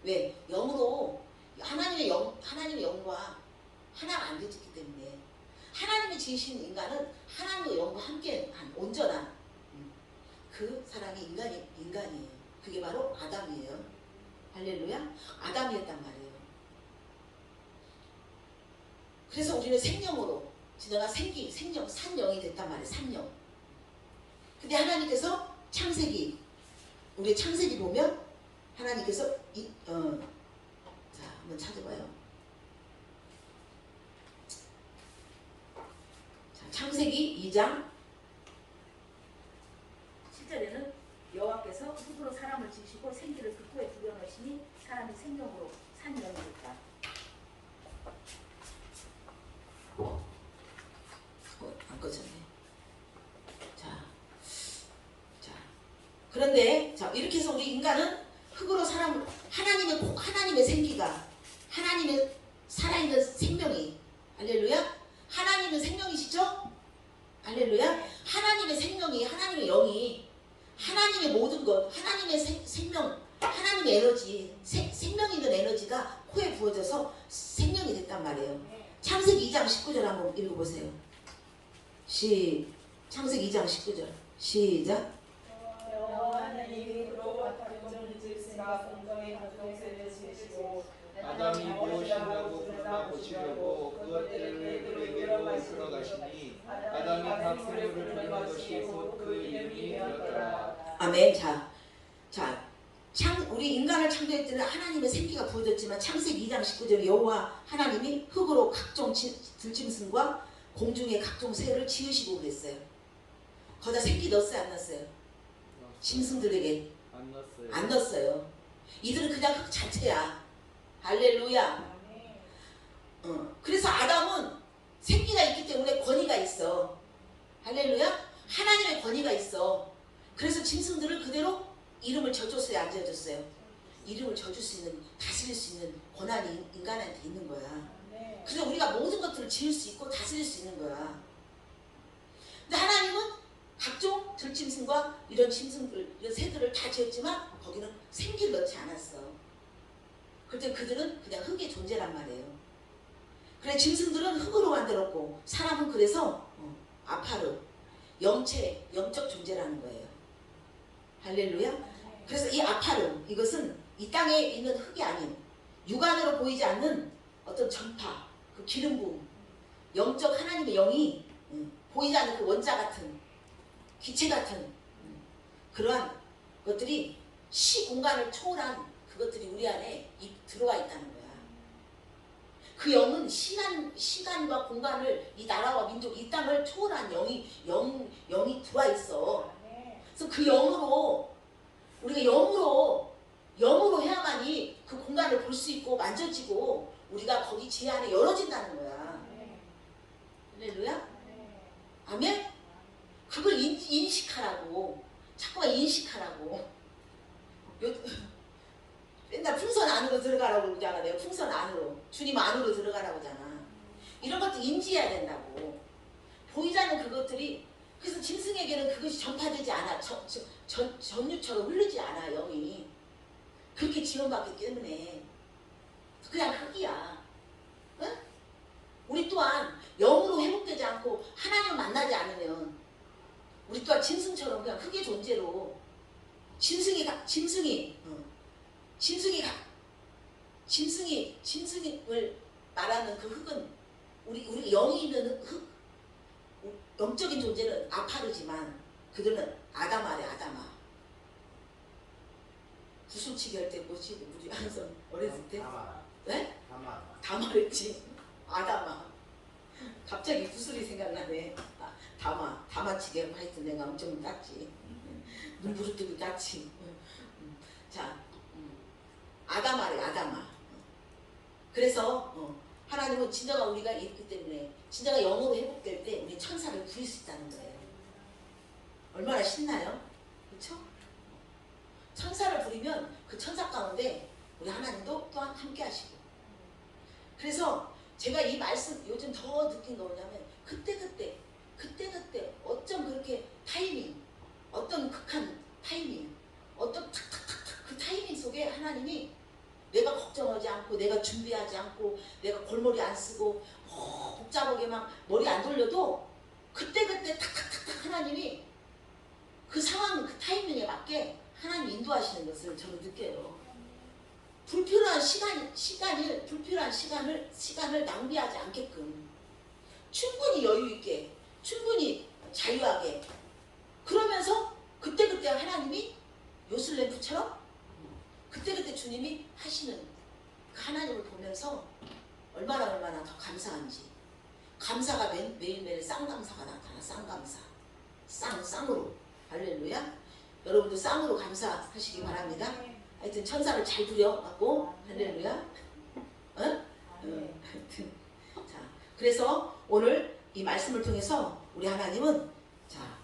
왜? 영으로 하나님의 영과 하나가 안 되었기 때문에 하나님이 지으신 인간은 하나님의 영과 함께 한 온전한 그 사람이 인간이에요. 그게 바로 아담이에요. 할렐루야. 아담이었단 말이에요. 그래서 우리는 생명으로 지나가 생명, 산영이 됐단 말이에요. 산영. 근데 하나님께서 창세기, 우리 창세기 보면 하나님께서 자, 한번 찾아봐요. 자, 창세기 2장 7절에는 여호와께서 흙으로 사람을 지으시고 생기를 그 코에 불여넣으시니 사람이 생명으로 산영이 됐다. 안 꺼졌네. 자, 그런데 자 이렇게 해서 우리 인간은 흙으로 사람 하나님의 생기가 하나님의 살아있는 생명이 할렐루야 하나님은 생명이시죠? 할렐루야 하나님의 생명이 하나님의 영이 하나님의 모든 것 하나님의 생명 하나님의 에너지 생명 있는 에너지가 코에 부어져서 생명이 됐단 말이에요. 창세기 2장 19절 한번 읽어보세요. 창세기 2장 19절 시작. 하나님이 그로 각종을 지으시나 공중의 각종 새를 지으시고 아담이 무엇이냐고 물어나 보시려고 그것들을 그에게로 이끌어 가시니 아담이 각 생물을 부르는 것이 곧 그 이름이 되었더라. 아멘. 우리 인간을 창조할 때는 하나님의 생기가 부어졌지만 창세기 2장 19절 여호와 하나님이 흙으로 각종 들짐승과 공중의 각종 새를 지으시고 그랬어요. 거기다 생기 넣었어요? 안 넣었어요? 짐승들에게 안 넣었어요. 안 넣었어요. 이들은 그냥 흙 자체야. 할렐루야. 그래서 아담은 생기가 있기 때문에 권위가 있어. 할렐루야. 하나님의 권위가 있어. 그래서 짐승들을 그대로 이름을 져줬어요? 안 져줬어요? 이름을 져줄 수 있는 다스릴 수 있는 권한이 인간한테 있는 거야. 그래서 우리가 모든 것들을 지을 수 있고 다스릴 수 있는 거야. 근데 하나님은 각종 들짐승과 이런 짐승들, 이런 새들을 다 지었지만 거기는 생기를 넣지 않았어. 그때 그들은 그냥 흙의 존재란 말이에요. 그래 짐승들은 흙으로 만들었고 사람은 그래서 아파르, 영적 존재라는 거예요. 할렐루야. 그래서 이 아파르 이것은 이 땅에 있는 흙이 아닌 육안으로 보이지 않는 어떤 전파, 그 기름 부음, 영적 하나님의 영이 보이지 않는 그 원자 같은 기체 같은 그러한 것들이 시공간을 초월한 그것들이 우리 안에 들어와 있다는 거야. 그 영은 시간과 공간을 이 나라와 민족, 이 땅을 초월한 영이 들어와 있어. 그래서 그 영으로 우리가 영으로 해야만이 그 공간을 볼 수 있고 만져지고 우리가 거기 제 안에 열어진다는 거야. 할렐루야. 아멘. 그걸 인식하라고. 자꾸만 인식하라고. 맨날 풍선 안으로 들어가라고 그러잖아. 내가 풍선 안으로. 주님 안으로 들어가라고 하잖아. 이런 것도 인지해야 된다고. 보이지 않는 그것들이 그래서 짐승에게는 그것이 전파되지 않아. 전류처럼 흐르지 않아. 영이. 그렇게 지원받기 때문에 그냥 흙이야. 응? 우리 또한 영으로 회복되지 않고 하나님을 만나지 않으면 우리 또한 짐승처럼 그냥 흙의 존재로 짐승을 말하는 그 흙은 우리 영이 있는 흙, 영적인 존재는 아파르지만 그들은 아담아래 아담아. 구슬치기 할 때 뭐지? 우리 항상 어렸을 때? 네? 다마랬지. 아담아. 갑자기 구슬이 생각나네. 다마치기 하고 하여튼 내가 엄청 땄지. 눈부릅 뜨고 땄지. 자, 아담아래 아담아. 그래서 하나님은 진짜가 우리가 있기 때문에 진짜가 영으로 회복될 때 우리 천사를 구할 수 있다는 거예요. 얼마나 신나요? 그렇죠? 천사를 부리면 그 천사 가운데 우리 하나님도 또한 함께 하시고. 그래서 제가 이 말씀 요즘 더 느낀 거 뭐냐면 그때 어쩜 그렇게 타이밍, 어떤 극한 타이밍, 어떤 탁탁탁탁 그 타이밍 속에 하나님이 내가 걱정하지 않고 내가 준비하지 않고 내가 골머리 안 쓰고 복잡하게 막 머리 안 돌려도 그때 탁탁탁탁 하나님이 그 상황 그 타이밍에 맞게 하나님 인도하시는 것을 저는 느껴요. 불필요한 시간을 낭비하지 않게끔 충분히 여유 있게, 충분히 자유하게, 그러면서 그때그때 하나님이 요술램프처럼 그때그때 주님이 하시는 그 하나님을 보면서 얼마나 더 감사한지. 감사가 매일매일 쌍감사가 나타나. 쌍감사, 쌍으로. 할렐루야. 여러분도 쌍으로 감사하시기 바랍니다. 하여튼 천사를 잘 부려갖고, 할렐루야. 하여튼 자, 그래서 오늘 이 말씀을 통해서 우리 하나님은, 자,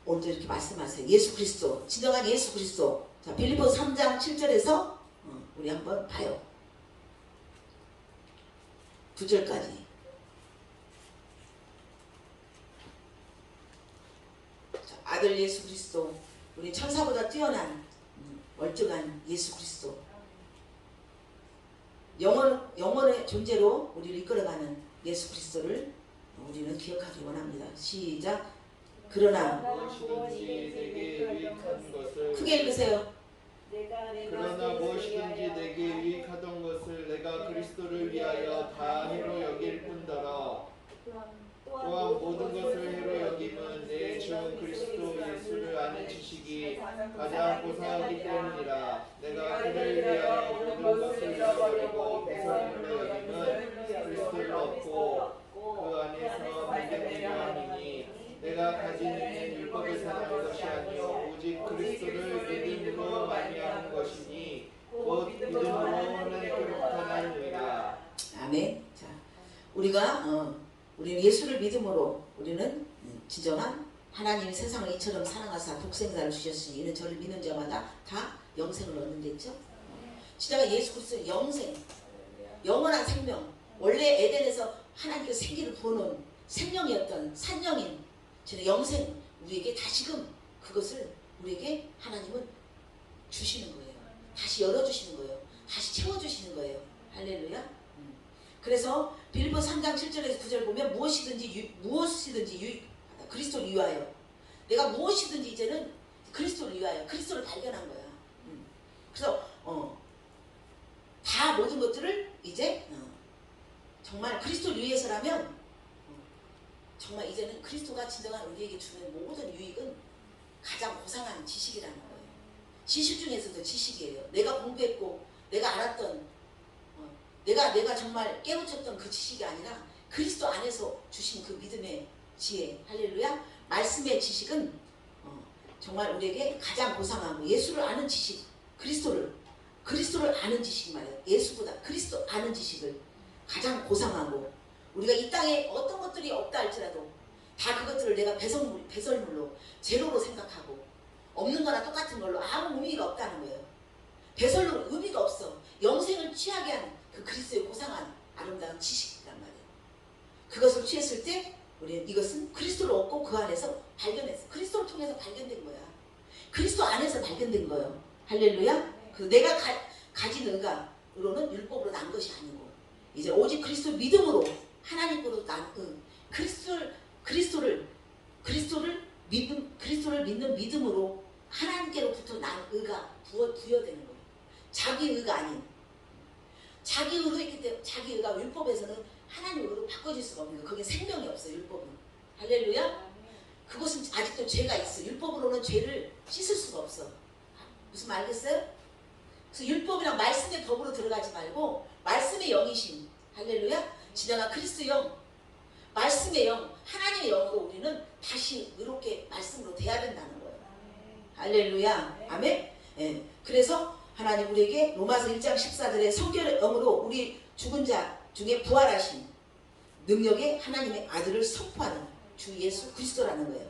오늘도 이렇게 말씀하세요. 예수 그리스도, 진정한 예수 그리스도. 자, 빌립보서 3장 7절에서 우리 한번 봐요. 9절까지. 자, 아들 예수 그리스도, 우리 천사보다 뛰어난 멀쩡한 예수 그리스도, 영원의 존재로 우리를 이끌어가는 예수 그리스도를 우리는 기억하기 원합니다. 시작. 그러나 무엇이든지 내게 유익한 것을 크게 읽으세요. 그러나 무엇이든지 내게 유익하던 것을 내가 그리스도를 위하여 다 해로 여길 뿐더러 또한 모든 것을 해로 여김은 내 주 그리스도 예수를 아는 지식이 가장 고상하기 때문이라. 내가 그를 위하여 모든 것을 잃어버리고 배설물로 여김은 그리스도를 얻고 그 안에서 발견된 거함이니 내가 가진 있는 율법에 사는 것이 아니요 오직 그리스도를 믿음으로 말미암은 것이니 곧 믿음으로 하나님께로부터 나느니라. 아멘. 자, 우리는 예수를 믿음으로 우리는 진정한 하나님이 세상을 이처럼 사랑하사 독생자를 주셨으니 이는 저를 믿는 자마다 다 영생을 얻는 됐죠. 진짜 예수 그리스도의 영생, 영원한 생명, 원래 에덴에서 하나님께서 생기를 부어놓은 생명이었던 산영인 저는 영생, 우리에게 다시금 그것을 우리에게 하나님은 주시는 거예요. 다시 열어주시는 거예요. 다시 채워주시는 거예요. 할렐루야. 그래서 빌립보서 3장 7절에서 9절 보면 무엇이든지 유익하다. 그리스도를 위하여. 내가 무엇이든지 이제는 그리스도를 위하여, 그리스도를 발견한 거야. 그래서 다 모든 것들을 이제 정말 그리스도를 위해서라면 정말 이제는 그리스도가 진정한 우리에게 주는 모든 유익은 가장 고상한 지식이라는 거예요. 지식 중에서도 지식이에요. 내가 공부했고 내가 알았던 내가 정말 깨우쳤던 그 지식이 아니라 그리스도 안에서 주신 그 믿음의 지혜. 할렐루야. 말씀의 지식은 정말 우리에게 가장 고상하고 예수를 아는 지식, 그리스도를 아는 지식이 말이에요. 예수보다 그리스도 아는 지식을 가장 고상하고, 우리가 이 땅에 어떤 것들이 없다 할지라도 다 그것들을 내가 배설물로 제로로 생각하고 없는 거나 똑같은 걸로 아무 의미가 없다는 거예요. 배설로 의미가 없어. 영생을 취하게 한 그 그리스도의 고상한 아름다운 지식이란 말이에요. 그것을 취했을 때 우리는 이것은 그리스도를 얻고 그 안에서 발견했어. 그리스도를 통해서 발견된 거야. 그리스도 안에서 발견된 거예요. 할렐루야. 그 내가 가진 의가로는 율법으로 난 것이 아니고 이제 오직 그리스도 믿음으로 하나님으로 난 그리스도를 믿는 믿음으로 하나님께로부터 난 의가 부여되는 거예요. 자기 의가 아닌, 자기 의로 했기 때문에 자기 의가 율법에서는 하나님 의로 바꿔질 수가 없는 거예요. 그게 생명이 없어요. 율법은. 할렐루야. 그것은 아직도 죄가 있어. 율법으로는 죄를 씻을 수가 없어. 무슨 말 알겠어요? 그래서 율법이랑 말씀의 법으로 들어가지 말고 말씀의 영이신, 할렐루야, 진정한 그리스도 영, 말씀의 영, 하나님의 영으로 우리는 다시 의롭게 말씀으로 돼야 된다는 거예요. 할렐루야. 아멘. 예. 그래서 하나님 우리에게 로마서 1장 14절에 성결의 영으로 우리 죽은 자 중에 부활하신 능력의 하나님의 아들을 선포하는 주 예수 그리스도라는 거예요.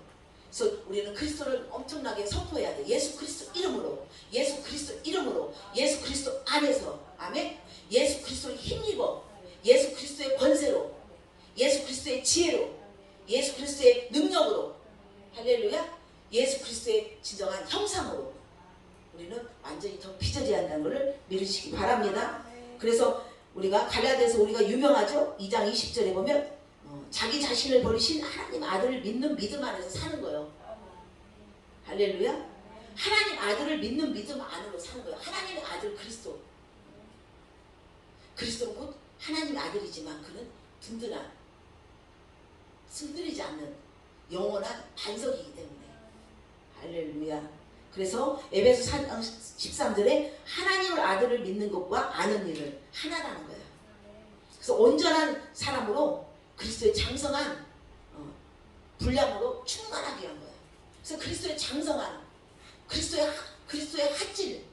그래서 우리는 그리스도를 엄청나게 선포해야 돼. 예수 그리스도 이름으로, 예수 그리스도 이름으로, 예수 그리스도 안에서. 아멘. 예수 그리스도를 힘입어. 예수 그리스도의 권세로, 예수 그리스도의 지혜로, 예수 그리스도의 능력으로, 할렐루야, 예수 그리스도의 진정한 형상으로 우리는 완전히 더 빚어져야 한다는 것을 믿으시기 바랍니다. 그래서 우리가 갈라디아서 우리가 유명하죠. 2장 20절에 보면 자기 자신을 버리신 하나님 아들을 믿는 믿음 안에서 사는 거예요. 할렐루야. 하나님 아들을 믿는 믿음 안으로 사는 거예요. 하나님의 아들 그리스도. 그리스도는 곧 하나님의 아들이지만 그는 든든한, 승들이지 않는 영원한 반석이기 때문에. 할렐루야. 그래서 에베소 4장 13절에 하나님의 아들을 믿는 것과 아는 일을 하나라는 거예요. 그래서 온전한 사람으로 그리스도의 장성한 분량으로 충만하게 한 거예요. 그래서 그리스도의 장성한, 그리스도의 핫질,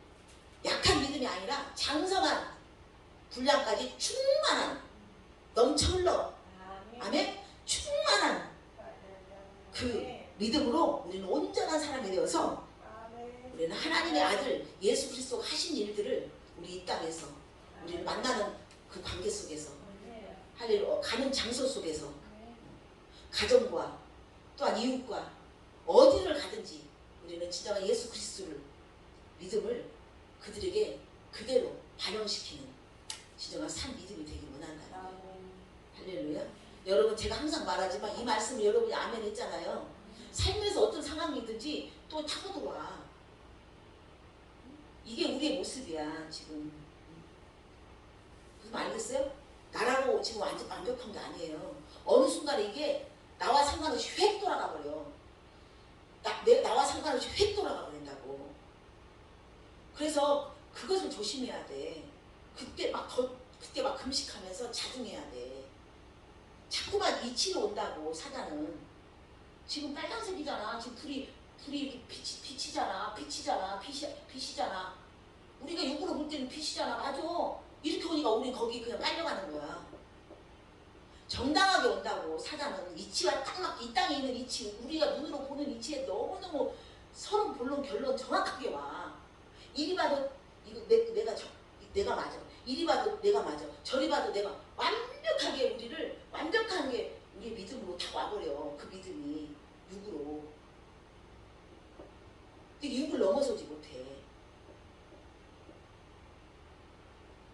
약한 믿음이 아니라 장성한 분량까지 충만한, 넘쳐 흘러, 아멘? 충만한 그 믿음으로 우리는 온전한 사람이 되어서 우리는 하나님의 아들 예수 그리스도가 하신 일들을 우리 이 땅에서 우리를 만나는 그 관계 속에서, 할렐루야, 가는 장소 속에서, 가정과 또한 이웃과 어디를 가든지 우리는 진정한 예수 그리스도를, 믿음을 그들에게 그대로 반영시키는 진정한 산 믿음이 되길 원한다. 할렐루야. 여러분, 제가 항상 말하지만 이 말씀을 여러분이 아멘 했잖아요. 삶에서 어떤 상황이든지 또 타고 들어와. 이게 우리의 모습이야 지금. 무슨 알겠어요? 나라고 지금 완전 완벽한 게 아니에요. 어느 순간에 이게 나와 상관없이 획 돌아가 버려. 나와 상관없이 획 돌아가 버린다고. 그래서 그것을 조심해야 돼. 그때 막 금식하면서 자중해야 돼. 자꾸만 이치로 온다고. 사자는 지금 빨간색이잖아. 지금 불이 이렇게 빛이잖아. 빛이잖아. 우리가 육으로 볼 때는 빛이잖아. 맞아. 이렇게 오니까 우리 거기 그냥 빨려가는 거야. 정당하게 온다고. 사자는 이치와 딱 맞게, 이 땅에 있는 이치, 우리가 눈으로 보는 이치에 너무너무 서로 본론 결론 정확하게 와. 이리 봐도 이거 내가 맞아. 이리 봐도 내가 맞아. 저리 봐도 내가, 완벽하게 우리를, 완벽한 게 우리의 믿음으로 다 와버려. 그 믿음이 육으로. 근데 육을 넘어서지 못해.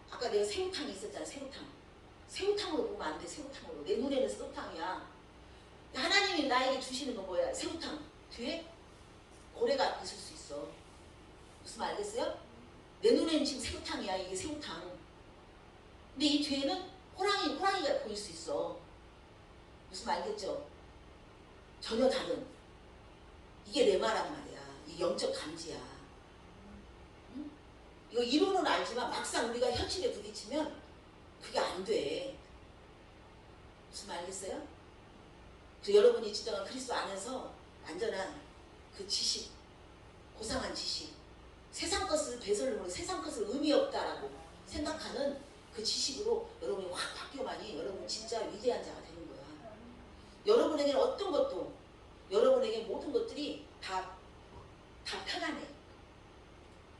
아까 내가 새우탕이 있었잖아. 새우탕으로 보면 안 돼. 새우탕으로. 내 눈에는 새우탕이야. 하나님이 나에게 주시는 건 뭐야? 새우탕. 뒤에 고래가 있을 수 있어. 무슨 말 알겠어요? 내 눈에는 지금 새우탕이야. 이게 새우탕. 근데 이 뒤에는 호랑이가 보일 수 있어. 무슨 말 알겠죠? 전혀 다른. 이게 내 말란 말이야. 이 영적 감지야. 응? 이거 이론은 알지만 막상 우리가 현실에 부딪히면 그게 안 돼. 무슨 말 알겠어요? 그래서 여러분이 진정한 그리스도 안에서 완전한 그 지식, 고상한 지식, 세상 것을 배설로, 세상 것을 의미 없다라고 생각하는 그 지식으로 여러분이 확 바뀌어만이 여러분 진짜 위대한 자가 되는 거야. 여러분에게는 어떤 것도, 여러분에게 모든 것들이 다 편안해.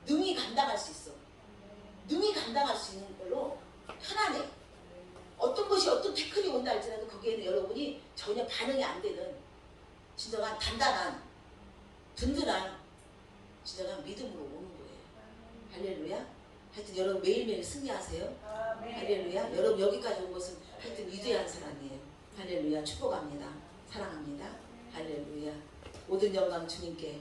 능히 감당할 수 있어. 능히 감당할 수 있는 걸로 편안해. 어떤 것이, 어떤 태클이 온다 할지라도 거기에는 여러분이 전혀 반응이 안 되는 진정한 단단한, 든든한 진정한 믿음으로 오는 거예요. 할렐루야. 하여튼 여러분 매일매일 승리하세요. 할렐루야. 여러분 여기까지 온 것은 하여튼 위대한 사람이에요. 할렐루야. 축복합니다. 사랑합니다. 할렐루야. 모든 영광 주님께